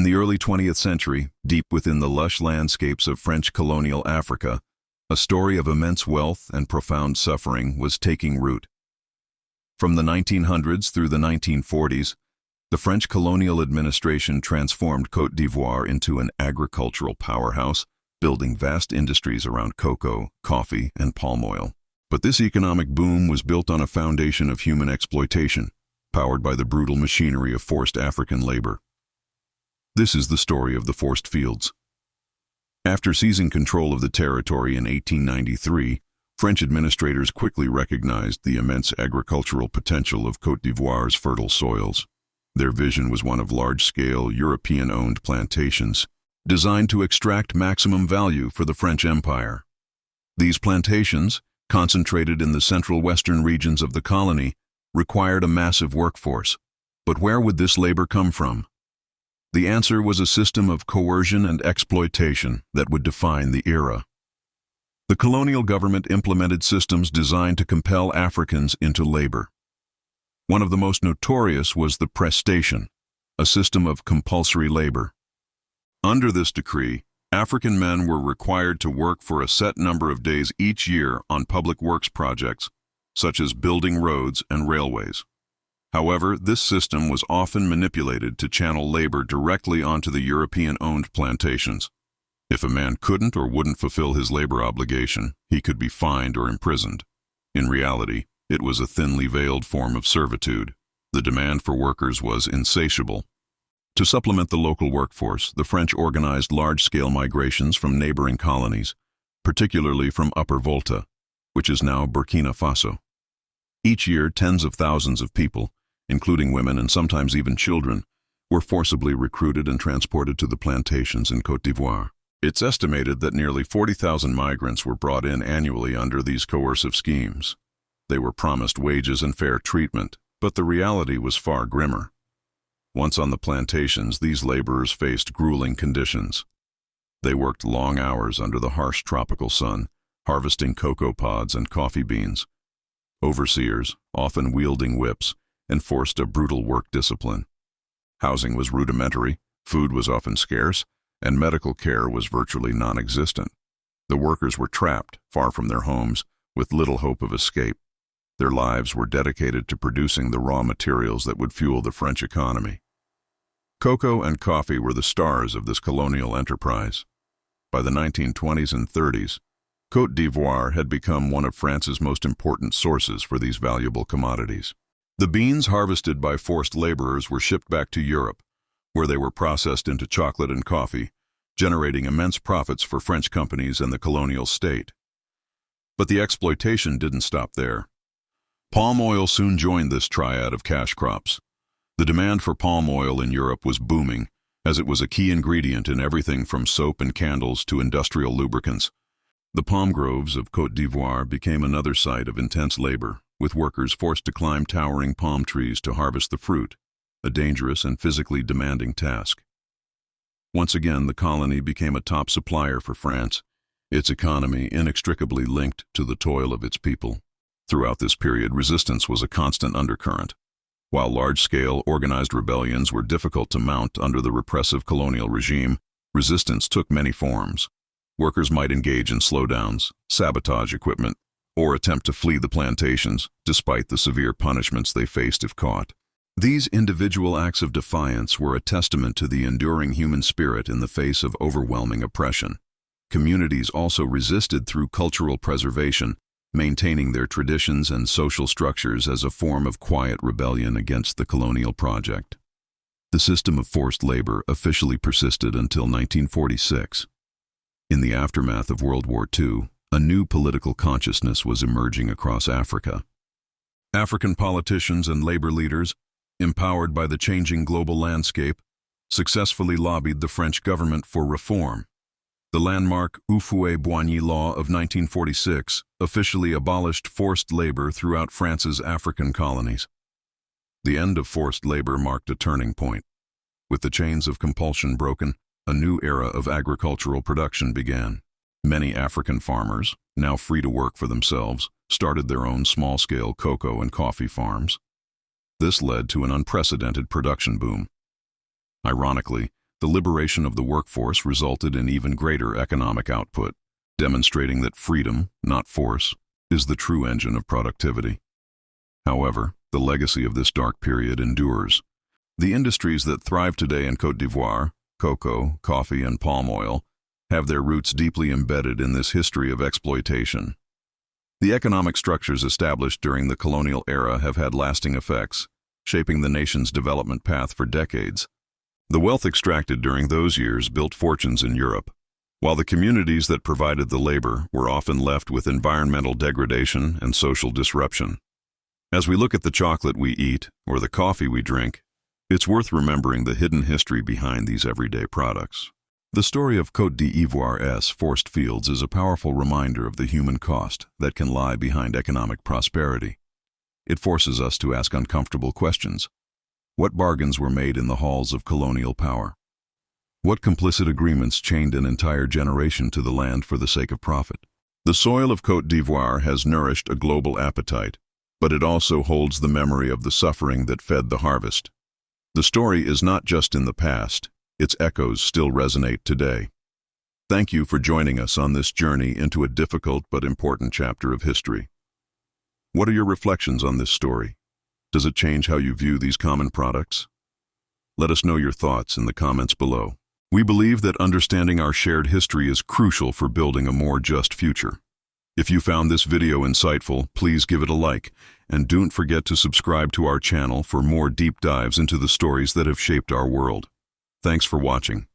In the early 20th century, deep within the lush landscapes of French colonial Africa, a story of immense wealth and profound suffering was taking root. From the 1900s through the 1940s, the French colonial administration transformed Côte d'Ivoire into an agricultural powerhouse, building vast industries around cocoa, coffee, and palm oil. But this economic boom was built on a foundation of human exploitation, powered by the brutal machinery of forced African labor. This is the story of the forced fields. After seizing control of the territory in 1893, French administrators quickly recognized the immense agricultural potential of Côte d'Ivoire's fertile soils. Their vision was one of large-scale, European-owned plantations, designed to extract maximum value for the French Empire. These plantations, concentrated in the central western regions of the colony, required a massive workforce. But where would this labor come from? The answer was a system of coercion and exploitation that would define the era. The colonial government implemented systems designed to compel Africans into labor. One of the most notorious was the prestation, a system of compulsory labor. Under this decree, African men were required to work for a set number of days each year on public works projects, such as building roads and railways. However, this system was often manipulated to channel labor directly onto the European-owned plantations. If a man couldn't or wouldn't fulfill his labor obligation, he could be fined or imprisoned. In reality, it was a thinly veiled form of servitude. The demand for workers was insatiable. To supplement the local workforce, the French organized large-scale migrations from neighboring colonies, particularly from Upper Volta, which is now Burkina Faso. Each year, tens of thousands of people, including women and sometimes even children, were forcibly recruited and transported to the plantations in Côte d'Ivoire. It's estimated that nearly 40,000 migrants were brought in annually under these coercive schemes. They were promised wages and fair treatment, but the reality was far grimmer. Once on the plantations, these laborers faced grueling conditions. They worked long hours under the harsh tropical sun, harvesting cocoa pods and coffee beans. Overseers, often wielding whips, enforced a brutal work discipline. Housing was rudimentary, food was often scarce, and medical care was virtually non-existent. The workers were trapped, far from their homes, with little hope of escape. Their lives were dedicated to producing the raw materials that would fuel the French economy. Cocoa and coffee were the stars of this colonial enterprise. By the 1920s and 30s, Côte d'Ivoire had become one of France's most important sources for these valuable commodities. The beans harvested by forced laborers were shipped back to Europe, where they were processed into chocolate and coffee, generating immense profits for French companies and the colonial state. But the exploitation didn't stop there. Palm oil soon joined this triad of cash crops. The demand for palm oil in Europe was booming, as it was a key ingredient in everything from soap and candles to industrial lubricants. The palm groves of Côte d'Ivoire became another site of intense labor, with workers forced to climb towering palm trees to harvest the fruit, a dangerous and physically demanding task. Once again, the colony became a top supplier for France, its economy inextricably linked to the toil of its people. Throughout this period, resistance was a constant undercurrent. While large-scale, organized rebellions were difficult to mount under the repressive colonial regime, resistance took many forms. Workers might engage in slowdowns, sabotage equipment, or attempt to flee the plantations, despite the severe punishments they faced if caught. These individual acts of defiance were a testament to the enduring human spirit in the face of overwhelming oppression. Communities also resisted through cultural preservation, maintaining their traditions and social structures as a form of quiet rebellion against the colonial project. The system of forced labor officially persisted until 1946. In the aftermath of World War II, a new political consciousness was emerging across Africa. African politicians and labor leaders, empowered by the changing global landscape, successfully lobbied the French government for reform. The landmark Houphouët-Boigny Law of 1946 officially abolished forced labor throughout France's African colonies. The end of forced labor marked a turning point. With the chains of compulsion broken, a new era of agricultural production began. Many African farmers, now free to work for themselves, started their own small-scale cocoa and coffee farms. This led to an unprecedented production boom. Ironically, the liberation of the workforce resulted in even greater economic output, demonstrating that freedom, not force, is the true engine of productivity. However, the legacy of this dark period endures. The industries that thrive today in Côte d'Ivoire, cocoa, coffee, and palm oil, have their roots deeply embedded in this history of exploitation. The economic structures established during the colonial era have had lasting effects, shaping the nation's development path for decades. The wealth extracted during those years built fortunes in Europe, while the communities that provided the labor were often left with environmental degradation and social disruption. As we look at the chocolate we eat or the coffee we drink, it's worth remembering the hidden history behind these everyday products. The story of Côte d'Ivoire's forced fields is a powerful reminder of the human cost that can lie behind economic prosperity. It forces us to ask uncomfortable questions. What bargains were made in the halls of colonial power? What complicit agreements chained an entire generation to the land for the sake of profit? The soil of Côte d'Ivoire has nourished a global appetite, but it also holds the memory of the suffering that fed the harvest. The story is not just in the past, its echoes still resonate today. Thank you for joining us on this journey into a difficult but important chapter of history. What are your reflections on this story? Does it change how you view these common products? Let us know your thoughts in the comments below. We believe that understanding our shared history is crucial for building a more just future. If you found this video insightful, please give it a like, and don't forget to subscribe to our channel for more deep dives into the stories that have shaped our world. Thanks for watching.